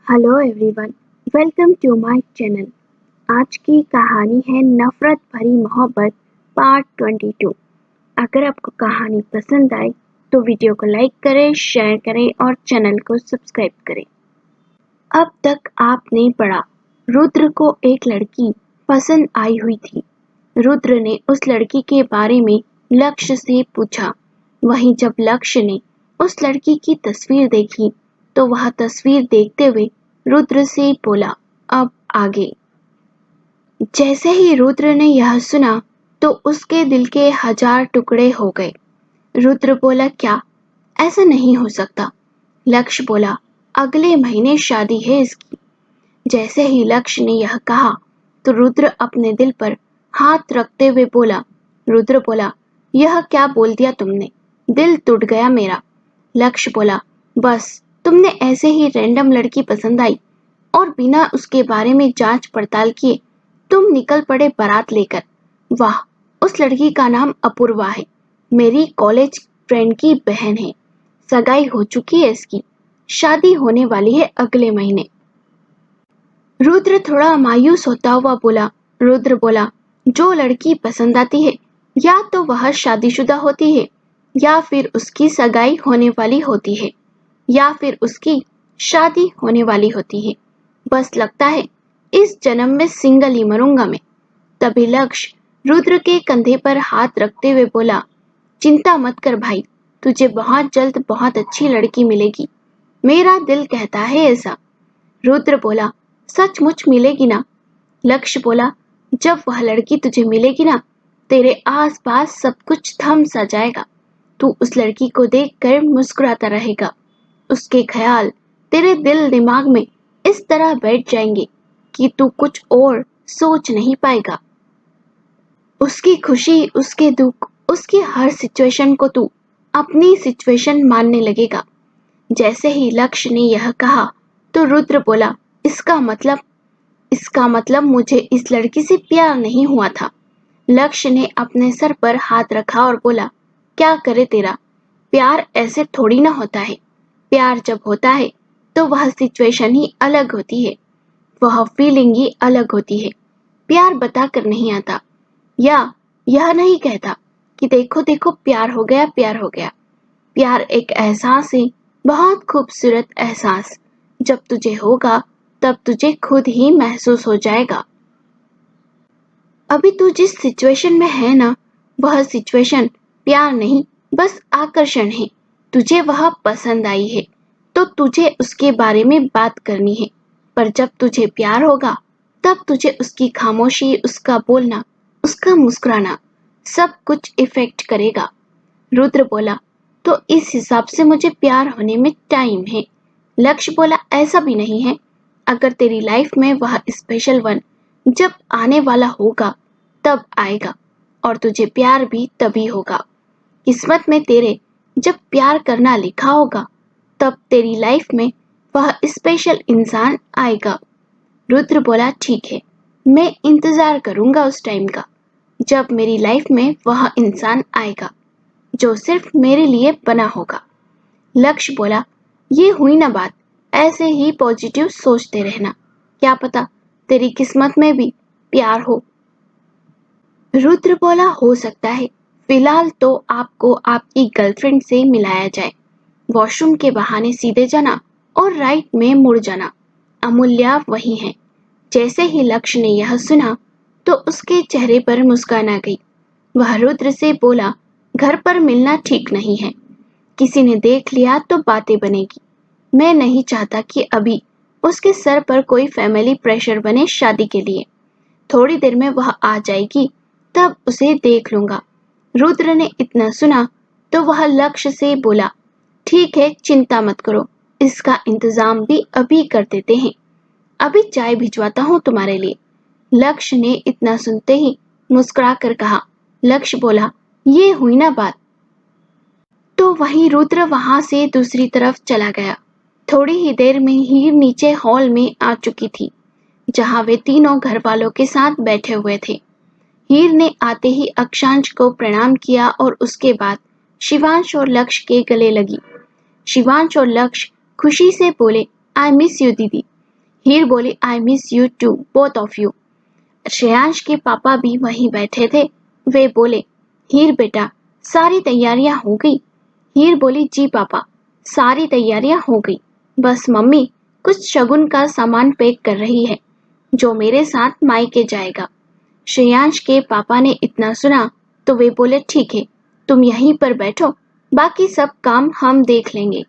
Hello everyone, welcome to my channel. आज की कहानी है नफरत भरी मोहब्बत पार्ट 22। अगर आपको कहानी पसंद आए तो वीडियो को लाइक करें, शेयर करें और चैनल को सब्सक्राइब करें। अब तक आपने पढ़ा, रुद्र को एक लड़की पसंद आई हुई थी। रुद्र ने उस लड़की के बारे में लक्ष्य से पूछा। वहीं जब लक्ष्य ने उस लड़की की तस्वीर देखी तो वह तस्वीर देखते हुए रुद्र से बोला, अब आगे। जैसे ही रुद्र ने यह सुना तो उसके दिल के 1000 टुकड़े हो गए। रुद्र बोला, क्या ऐसा नहीं हो सकता। लक्ष्य बोला, अगले महीने शादी है इसकी। जैसे ही लक्ष्य ने यह कहा तो रुद्र अपने दिल पर हाथ रखते हुए बोला, रुद्र बोला, यह क्या बोल दिया तुमने, दिल टूट गया मेरा। लक्ष्य बोला, बस तुमने ऐसे ही रैंडम लड़की पसंद आई और बिना उसके बारे में जांच पड़ताल किए तुम निकल पड़े बारात लेकर। वाह, उस लड़की का नाम अपूर्वा है, मेरी कॉलेज फ्रेंड की बहन है, सगाई हो चुकी है इसकी, शादी होने वाली है अगले महीने। रुद्र थोड़ा मायूस होता हुआ बोला। रुद्र बोला, जो लड़की पसंद आती है या तो वह शादीशुदा होती है या फिर उसकी सगाई होने वाली होती है या फिर उसकी शादी होने वाली होती है। बस लगता है इस जन्म में सिंगल ही मरूंगा मैं। तभी लक्ष्य रुद्र के कंधे पर हाथ रखते हुए बोला, चिंता मत कर भाई, तुझे बहुत जल्द बहुत अच्छी लड़की मिलेगी, मेरा दिल कहता है ऐसा। रुद्र बोला, सचमुच मिलेगी ना? लक्ष्य बोला, जब वह लड़की तुझे मिलेगी ना, तेरे आसपास सब कुछ थम सा जाएगा। तू उस लड़की को देखकर मुस्कुराता रहेगा। उसके ख्याल तेरे दिल दिमाग में इस तरह बैठ जाएंगे कि तू कुछ और सोच नहीं पाएगा। उसकी खुशी, उसके दुख, उसकी हर सिचुएशन को तू अपनी सिचुएशन मानने लगेगा। जैसे ही लक्ष्य ने यह कहा तो रुद्र बोला, इसका मतलब मुझे इस लड़की से प्यार नहीं हुआ था। लक्ष्य ने अपने सर पर हाथ रखा और बोला, क्या करे तेरा, प्यार ऐसे थोड़ी ना होता है। प्यार जब होता है तो वह सिचुएशन ही अलग होती है, वह फीलिंग ही अलग होती है। प्यार बता कर नहीं आता या यह नहीं कहता कि देखो देखो प्यार हो गया, प्यार हो गया। प्यार एक एहसास है, बहुत खूबसूरत एहसास। जब तुझे होगा तब तुझे खुद ही महसूस हो जाएगा। अभी तू जिस सिचुएशन में है ना, वह सिचुएशन प्यार नहीं, बस आकर्षण है। तुझे वह पसंद आई है तो तुझे उसके बारे में बात करनी है, पर जब तुझे प्यार होगा तब तुझे उसकी खामोशी, उसका बोलना, उसका मुस्कुराना सब कुछ इफेक्ट करेगा। रुद्र बोला, तो इस हिसाब से मुझे प्यार होने में टाइम है। लक्ष्य बोला, ऐसा भी नहीं है। अगर तेरी लाइफ में वह स्पेशल वन जब आने वाला होगा तब आएगा और तुझे प्यार भी तभी होगा। किस्मत में तेरे जब प्यार करना लिखा होगा तब तेरी लाइफ में वह स्पेशल इंसान आएगा। रुद्र बोला, ठीक है, मैं इंतजार करूंगा उस टाइम का जब मेरी लाइफ में वह इंसान आएगा जो सिर्फ मेरे लिए बना होगा। लक्ष्य बोला, ये हुई ना बात, ऐसे ही पॉजिटिव सोचते रहना, क्या पता तेरी किस्मत में भी प्यार हो। रुद्र बोला, हो सकता है, फिलहाल तो आपको आपकी गर्लफ्रेंड से मिलाया जाए। वॉशरूम के बहाने सीधे जाना और राइट में मुड़ जाना। अमूल्या वही है। जैसे ही लक्ष्य ने यह सुना तो उसके चेहरे पर मुस्कान आ गई। वह रुद्र से बोला, घर पर मिलना ठीक नहीं है, किसी ने देख लिया तो बातें बनेगी। मैं नहीं चाहता कि अभी उसके सर पर कोई फैमिली प्रेशर बने शादी के लिए। थोड़ी देर में वह आ जाएगी, तब उसे देख लूंगा। रुद्र ने इतना सुना तो वह लक्ष्य से बोला, ठीक है, चिंता मत करो, इसका इंतजाम भी अभी कर देते हैं। अभी चाय भिजवाता हूँ तुम्हारे लिए। लक्ष्य ने इतना सुनते ही मुस्कुरा कर कहा। लक्ष्य बोला, ये हुई ना बात। तो वहीं रुद्र वहां से दूसरी तरफ चला गया। थोड़ी ही देर में हीर नीचे हॉल में आ चुकी थी जहां वे तीनों घर वालों के साथ बैठे हुए थे। हीर ने आते ही अक्षांश को प्रणाम किया और उसके बाद शिवांश और लक्ष्य के गले लगी। शिवांश और लक्ष्य खुशी से बोले, आई मिस यू दीदी, हीर बोली, I miss you too, both of you. Shreyansh के पापा भी वहीं बैठे थे। वे बोले, हीर बेटा, सारी तैयारियां हो गई? हीर बोली, जी पापा, सारी तैयारियां हो गई, बस मम्मी कुछ शगुन का सामान पैक कर रही है जो मेरे साथ मायके जाएगा। श्रेयांश के पापा ने इतना सुना तो वे बोले, ठीक है, तुम यहीं पर बैठो, बाकी सब काम हम देख लेंगे।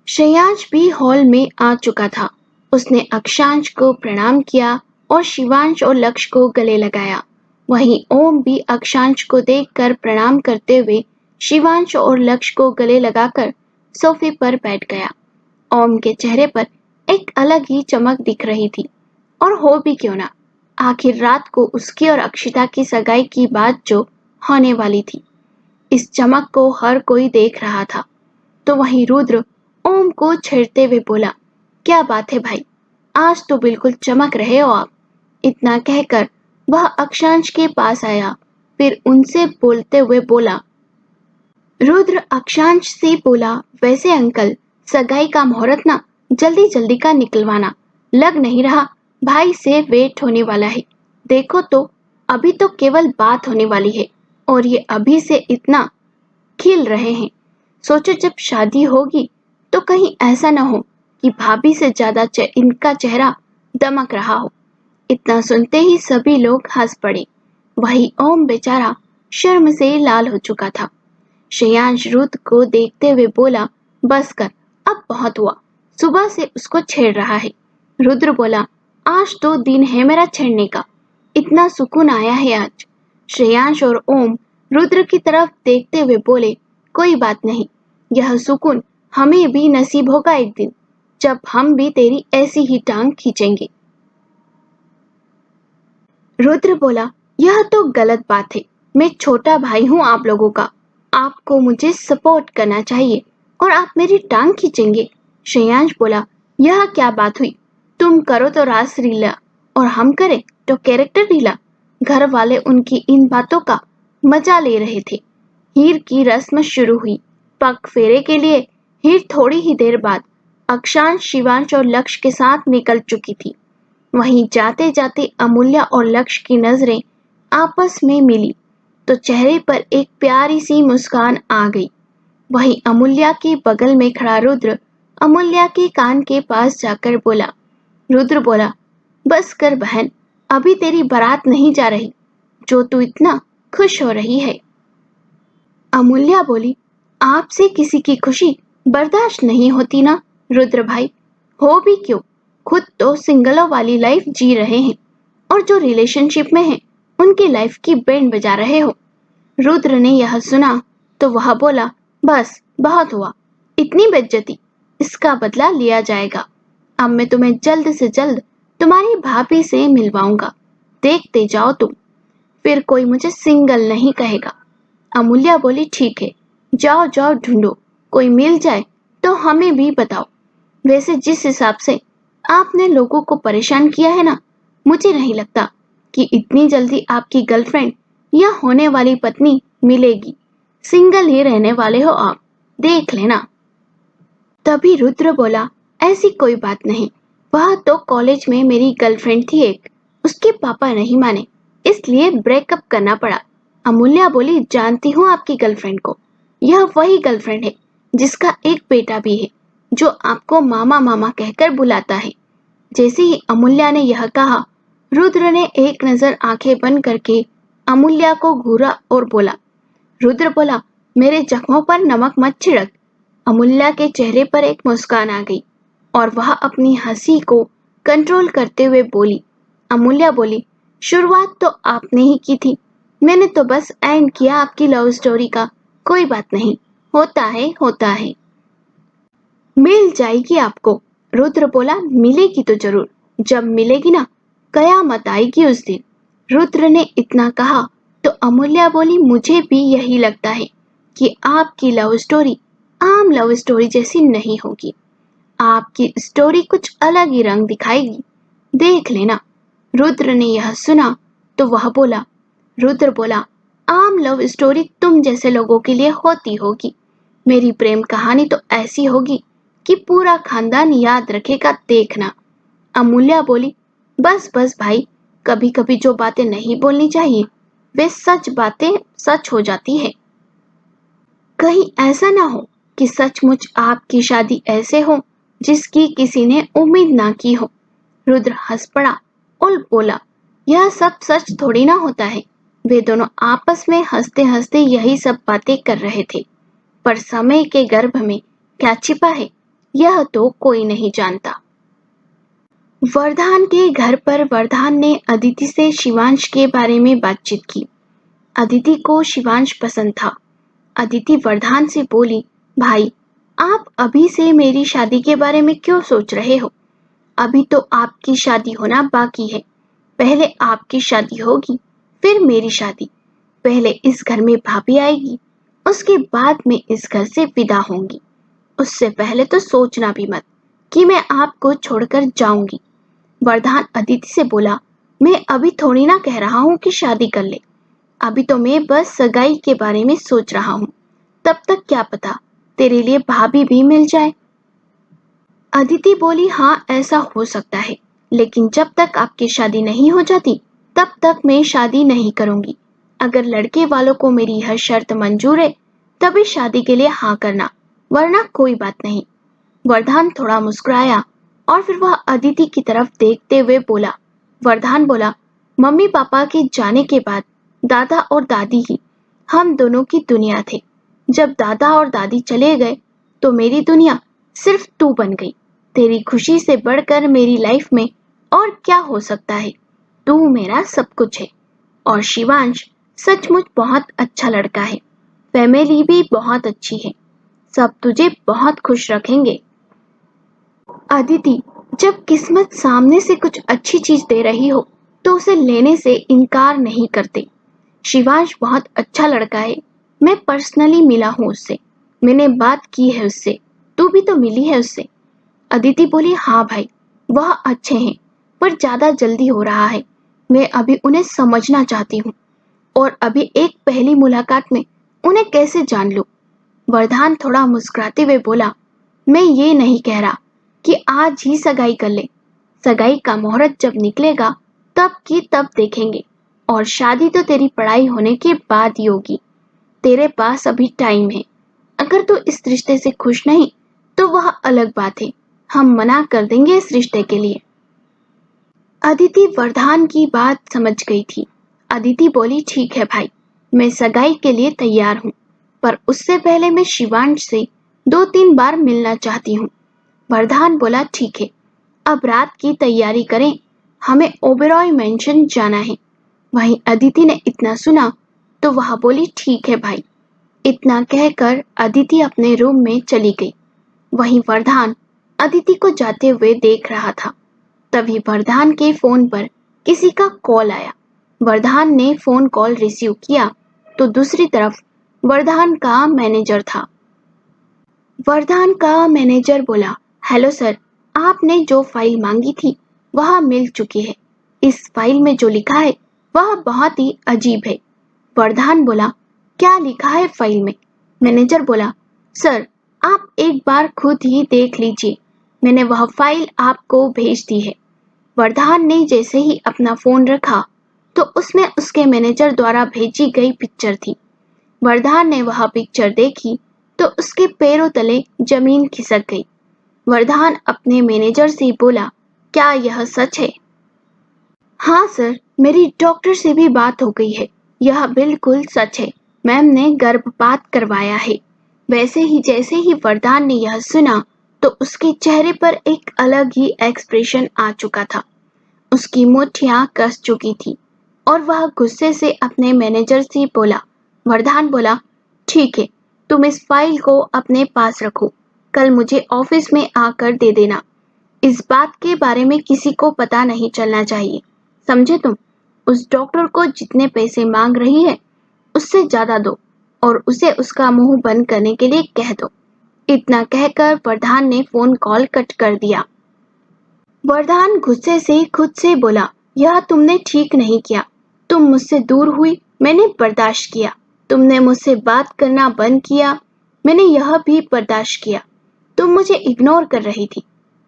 श्रेयांश भी हॉल में आ चुका था। उसने अक्षांश को प्रणाम किया और शिवांश और लक्ष्य को गले लगाया। वहीं ओम भी अक्षांश को देखकर प्रणाम करते हुए शिवांश और लक्ष्य को गले लगाकर सोफे पर बैठ गया। ओम के चेहरे पर एक अलग ही चमक दिख रही थी, और हो भी क्यों ना, आखिर रात को उसकी और अक्षिता की सगाई की बात जो होने वाली थी। इस चमक को हर कोई देख रहा था। तो वहीं रुद्र ओम को छेड़ते हुए बोला, क्या बात है भाई, आज तो बिल्कुल चमक रहे हो आप। इतना कहकर वह अक्षांश के पास आया, फिर उनसे बोलते हुए बोला। रुद्र अक्षांश से बोला, वैसे अंकल, सगाई का मुहूर्त ना जल्दी जल्दी का निकलवाना, लग नहीं रहा भाई से वेट होने वाला है। देखो तो अभी तो केवल बात होने वाली है और ये अभी से इतना खिल रहे हैं। सोचो जब शादी होगी तो कहीं ऐसा न हो कि भाभी से ज्यादा इनका चेहरा दमक रहा हो। इतना सुनते ही सभी लोग हंस पड़े। वही ओम बेचारा शर्म से लाल हो चुका था। श्रेयांश रुद्र को देखते हुए बोला, बस कर, अब बहुत हुआ, सुबह से उसको छेड़ रहा है। रुद्र बोला, आज तो दिन है मेरा छेड़ने का, इतना सुकून आया है आज। श्रेयांश और ओम रुद्र की तरफ देखते हुए बोले, कोई बात नहीं, यह सुकून हमें भी नसीब होगा एक दिन, जब हम भी तेरी ऐसी ही टांग खींचेंगे। रुद्र बोला, यह तो गलत बात है, मैं छोटा भाई हूँ आप लोगों का, आपको मुझे सपोर्ट करना चाहिए और आप मेरी टांग खींचेंगे। श्रेयांश बोला, यह क्या बात हुई, तुम करो तो रास लीला और हम करें तो कैरेक्टर ढीला। घर वाले उनकी इन बातों का मजा ले रहे थे। हीर की रस्म शुरू हुई। पग फेरे के लिए हीर थोड़ी ही देर बाद अक्षांश, शिवांश और लक्ष्य के साथ निकल चुकी थी। वहीं जाते जाते अमूल्या और लक्ष्य की नजरें आपस में मिली तो चेहरे पर एक प्यारी सी मुस्कान आ गई। वहीं अमूल्या के बगल में खड़ा रुद्र अमूल्या के कान के पास जाकर बोला। रुद्र बोला, बस कर बहन, अभी तेरी बारात नहीं जा रही जो तू इतना खुश हो रही है। अमूल्या बोली, आपसे किसी की खुशी बर्दाश्त नहीं होती ना रुद्र भाई, हो भी क्यों, खुद तो सिंगलों वाली लाइफ जी रहे हैं और जो रिलेशनशिप में हैं उनकी लाइफ की बैंड बजा रहे हो। रुद्र ने यह सुना तो वह बोला, बस बहुत हुआ, इतनी बेइज्जती, इसका बदला लिया जाएगा। अब मैं तुम्हें जल्द से जल्द तुम्हारी भाभी से मिलवाऊंगा, देखते जाओ तुम, फिर कोई मुझे सिंगल नहीं कहेगा। अमूल्या बोली, ठीक है, जाओ जाओ ढूंढो, कोई मिल जाए तो हमें भी बताओ। वैसे जिस हिसाब से आपने लोगों को परेशान किया है ना, मुझे नहीं लगता कि इतनी जल्दी आपकी गर्लफ्रेंड या होने वाली पत्नी मिलेगी। सिंगल ही रहने वाले हो आप, देख लेना। तभी रुद्र बोला, ऐसी कोई बात नहीं, वह तो कॉलेज में मेरी गर्लफ्रेंड थी एक, उसके पापा नहीं माने इसलिए ब्रेकअप करना पड़ा। अमूल्या बोली, जानती हूँ आपकी गर्लफ्रेंड को, यह वही गर्लफ्रेंड है जिसका एक बेटा भी है जो आपको मामा मामा कहकर बुलाता है। जैसे ही अमूल्या ने यह कहा, रुद्र ने एक नजर आंखें बंद करके अमूल्या को घूरा और बोला। रुद्र बोला, मेरे जख्मों पर नमक मत छिड़क। अमूल्या के चेहरे पर एक मुस्कान आ गई और वह अपनी हंसी को कंट्रोल करते हुए बोली। अमूल्या बोली, शुरुआत तो आपने ही की थी, मैंने तो बस एंड किया आपकी लव स्टोरी का, कोई बात नहीं, होता है होता है। मिल जाएगी आपको। रुद्र बोला, मिलेगी तो जरूर, जब मिलेगी ना, कयामत आएगी उस दिन। रुद्र ने इतना कहा तो अमूल्या बोली, मुझे भी यही लगता है कि आपकी लव स्टोरी आम लव स्टोरी जैसी नहीं होगी, आपकी स्टोरी कुछ अलग ही रंग दिखाएगी, देख लेना। रुद्र ने यह सुना तो वह बोला। रुद्र बोला, आम लव स्टोरी तुम जैसे लोगों के लिए होती होगी, मेरी प्रेम कहानी तो ऐसी होगी कि पूरा खानदान याद रखेगा, देखना। अमूल्या बोली, बस बस भाई, कभी कभी जो बातें नहीं बोलनी चाहिए वे सच बातें सच हो जाती है। कहीं ऐसा ना हो कि सचमुच आपकी शादी ऐसे हो जिसकी किसी ने उम्मीद ना की हो। रुद्र हंस पड़ा और बोला, यह सब सच थोड़ी ना होता है। वे दोनों आपस में हंसते हंसते यही सब बातें कर रहे थे, पर समय के गर्भ में क्या छिपा है यह तो कोई नहीं जानता। वरदान के घर पर वरदान ने अदिति से शिवांश के बारे में बातचीत की। अदिति को शिवांश पसंद था। अदिति वरदान से बोली, भाई आप अभी से मेरी शादी के बारे में क्यों सोच रहे हो? अभी तो आपकी शादी होना बाकी है। पहले आपकी शादी होगी, फिर मेरी शादी। पहले इस घर में भाभी आएगी, उसके बाद मैं इस घर से विदा होंगी। उससे पहले तो सोचना भी मत कि मैं आपको छोड़कर जाऊंगी। वरदान अदिति से बोला, मैं अभी थोड़ी ना कह रहा हूँ कि शादी कर ले। अभी तो मैं बस सगाई के बारे में सोच रहा हूँ। तब तक क्या पता तेरे लिए भाभी भी मिल जाए। अदिति बोली, हाँ ऐसा हो सकता है, लेकिन जब तक आपकी शादी नहीं हो जाती तब तक मैं शादी नहीं करूंगी। अगर लड़के वालों को मेरी यह शर्त मंजूर है तभी शादी के लिए हाँ करना, वरना कोई बात नहीं। वरदान थोड़ा मुस्कुराया और फिर वह अदिति की तरफ देखते हुए बोला। वरदान बोला, मम्मी पापा के जाने के बाद दादा और दादी ही हम दोनों की दुनिया थे। जब दादा और दादी चले गए तो मेरी दुनिया सिर्फ तू बन गई। तेरी खुशी से बढ़कर मेरी लाइफ में और क्या हो सकता है? तू मेरा सब कुछ है। और शिवांश सचमुच बहुत अच्छा लड़का है। फैमिली भी बहुत अच्छी है। सब तुझे बहुत खुश रखेंगे। अदिति, जब किस्मत सामने से कुछ अच्छी चीज दे रही हो तो उसे लेने से इनकार नहीं करते। शिवांश बहुत अच्छा लड़का है। मैं पर्सनली मिला हूँ उससे, मैंने बात की है उससे। तू भी तो मिली है उससे। अदिति बोली, हाँ भाई, वह अच्छे हैं, पर ज्यादा जल्दी हो रहा है। मैं अभी उन्हें समझना चाहती हूँ, और अभी एक पहली मुलाकात में उन्हें कैसे जान लूं? वरदान थोड़ा मुस्कुराते हुए बोला, मैं ये नहीं कह रहा कि आज ही सगाई कर ले। सगाई का मुहूर्त जब निकलेगा तब की तब देखेंगे, और शादी तो तेरी पढ़ाई होने के बाद ही होगी। तेरे पास अभी टाइम है। अगर तू इस रिश्ते से खुश नहीं तो वह अलग बात है, हम मना कर देंगे इस रिश्ते के लिए। अदिति वरदान की बात समझ गई थी। अदिति बोली, ठीक है भाई, मैं सगाई के लिए तैयार हूँ, पर उससे पहले मैं शिवांश से 2-3 बार मिलना चाहती हूँ। वरदान बोला, ठीक है, अब रात की तैयारी करें, हमें ओबेरॉय मेंशन जाना है। वहीं अदिति ने इतना सुना तो वह बोली, ठीक है भाई। इतना कहकर अदिति अपने रूम में चली गई। वहीं वरदान अदिति को जाते हुए देख रहा था। तभी वरदान के फोन पर किसी का कॉल आया। वरदान ने फोन कॉल रिसीव किया तो दूसरी तरफ वरदान का मैनेजर था। वरदान का मैनेजर बोला, हेलो सर, आपने जो फाइल मांगी थी वह मिल चुकी है। इस फाइल में जो लिखा है वह बहुत ही अजीब है। वरदान बोला, क्या लिखा है फाइल में? मैनेजर बोला, सर आप एक बार खुद ही देख लीजिए, मैंने वह फाइल आपको भेज दी है। वरदान ने जैसे ही अपना फोन रखा तो उसमें उसके मैनेजर द्वारा भेजी गई पिक्चर थी। वरदान ने वह पिक्चर देखी तो उसके पैरों तले जमीन खिसक गई। वरदान अपने मैनेजर से बोला, क्या यह सच है? हाँ सर, मेरी डॉक्टर से भी बात हो गई है, यह बिल्कुल सच है। मैम ने गर्भपात करवाया है। वैसे ही जैसे ही वरदान ने यह सुना तो उसके चेहरे पर एक अलग ही एक्सप्रेशन आ चुका था। उसकी मुट्ठियां कस चुकी थी और वह गुस्से से अपने मैनेजर से बोला। वरदान बोला, ठीक है, तुम इस फाइल को अपने पास रखो, कल मुझे ऑफिस में आकर दे देना। इस बात के बारे में किसी को पता नहीं चलना चाहिए, समझे तुम? उस डॉक्टर को जितने पैसे मांग रही है उससे ज्यादा दो और उसे उसका मुंह बंद करने के लिए कह दो। इतना कहकर वरदान ने फोन कॉल कट कर दिया। वरदान गुस्से से खुद से बोला, यह तुमने ठीक नहीं किया। तुम मुझसे दूर हुई, मैंने बर्दाश्त किया। तुमने मुझसे बात करना बंद किया, मैंने यह भी बर्दाश्त किया। तुम मुझे इग्नोर कर रही थी,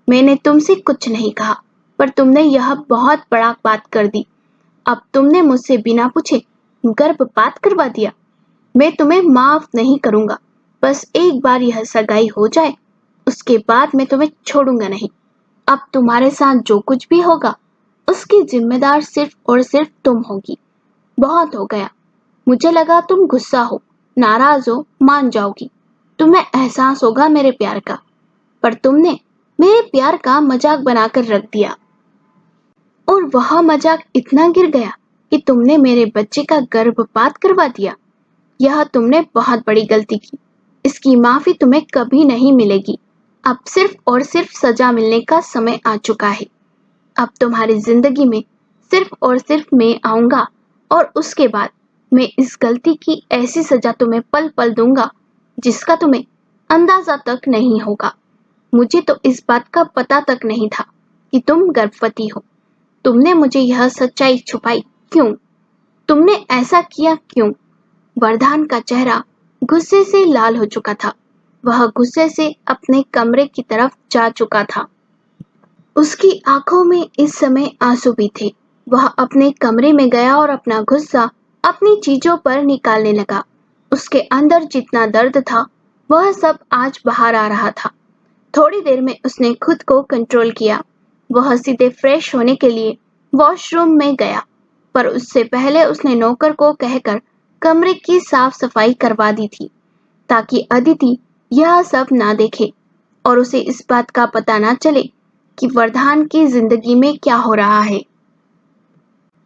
मैंने तुमसे कुछ नहीं कहा, पर तुमने यह बहुत बड़ा बात कर दी। अब तुमने मुझसे बिना पूछे गर्भपात करवा दिया। मैं तुम्हें माफ नहीं करूंगा। बस एक बार यह सगाई हो जाए, उसके बाद मैं तुम्हें छोड़ूंगा नहीं। अब तुम्हारे साथ जो कुछ भी होगा उसकी जिम्मेदार सिर्फ और सिर्फ तुम होगी। बहुत हो गया। मुझे लगा तुम गुस्सा हो, नाराज हो, मान जाओगी। तुम्हें एहसास होगा मेरे प्यार का, पर तुमने मेरे प्यार का मजाक बनाकर रख दिया। और वह मजाक इतना गिर गया कि तुमने मेरे बच्चे का गर्भपात करवा दिया। यह तुमने बहुत बड़ी गलती की। इसकी माफी तुम्हें कभी नहीं मिलेगी। अब सिर्फ और सिर्फ सजा मिलने का समय आ चुका है। अब तुम्हारी जिंदगी में सिर्फ और सिर्फ मैं आऊंगा और उसके बाद मैं इस गलती की ऐसी सजा तुम्हें पल पल दूंगा जिसका तुम्हें अंदाजा तक नहीं होगा। मुझे तो इस बात का पता तक नहीं था कि तुम गर्भवती हो। तुमने मुझे यह सच्चाई छुपाई क्यों? तुमने ऐसा किया क्यों? वरदान का चेहरा गुस्से से लाल हो चुका था। वह गुस्से से अपने कमरे की तरफ जा चुका था। उसकी आंखों में इस समय आंसू भी थे। वह अपने कमरे में गया और अपना गुस्सा अपनी चीजों पर निकालने लगा। उसके अंदर जितना दर्द था वह सब आज बाहर आ रहा था। थोड़ी देर में उसने खुद को कंट्रोल किया। वह सीधे फ्रेश होने के लिए वॉशरूम में गया, पर उससे पहले उसने नौकर को कहकर कमरे की साफ सफाई करवा दी थी ताकि अदिति यह सब ना देखे और उसे इस बात का पता ना चले कि वरदान की जिंदगी में क्या हो रहा है।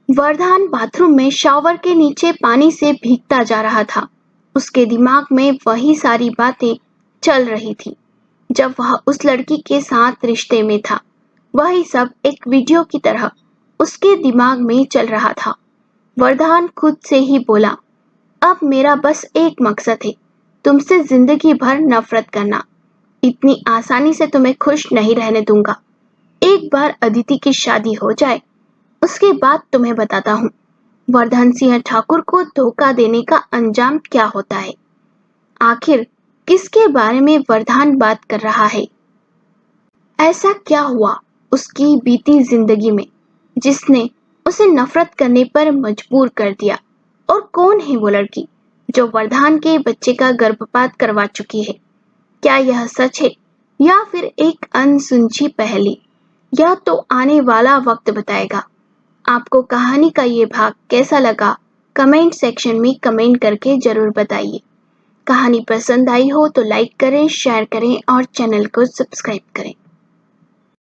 वरदान बाथरूम में शावर के नीचे पानी से भीगता जा रहा था। उसके दिमाग में वही सारी बातें चल रही थी जब वह उस लड़की के साथ रिश्ते में था। वही सब एक वीडियो की तरह उसके दिमाग में चल रहा था। वरदान खुद से ही बोला, अब मेरा बस एक मकसद है, तुमसे जिंदगी भर नफरत करना। इतनी आसानी से तुम्हें खुश नहीं रहने दूंगा। एक बार अदिति की शादी हो जाए उसके बाद तुम्हें बताता हूँ वर्धन सिंह ठाकुर को धोखा देने का अंजाम क्या होता है। आखिर किसके बारे में वरदान बात कर रहा है? ऐसा क्या हुआ उसकी बीती जिंदगी में जिसने उसे नफरत करने पर मजबूर कर दिया? और कौन है वो लड़की जो वरदान के बच्चे का गर्भपात करवा चुकी है? क्या यह सच है या फिर एक अनसुलझी पहेली? यह तो आने वाला वक्त बताएगा। आपको कहानी का ये भाग कैसा लगा कमेंट सेक्शन में कमेंट करके जरूर बताइए। कहानी पसंद आई हो तो लाइक करें, शेयर करें और चैनल को सब्सक्राइब करें।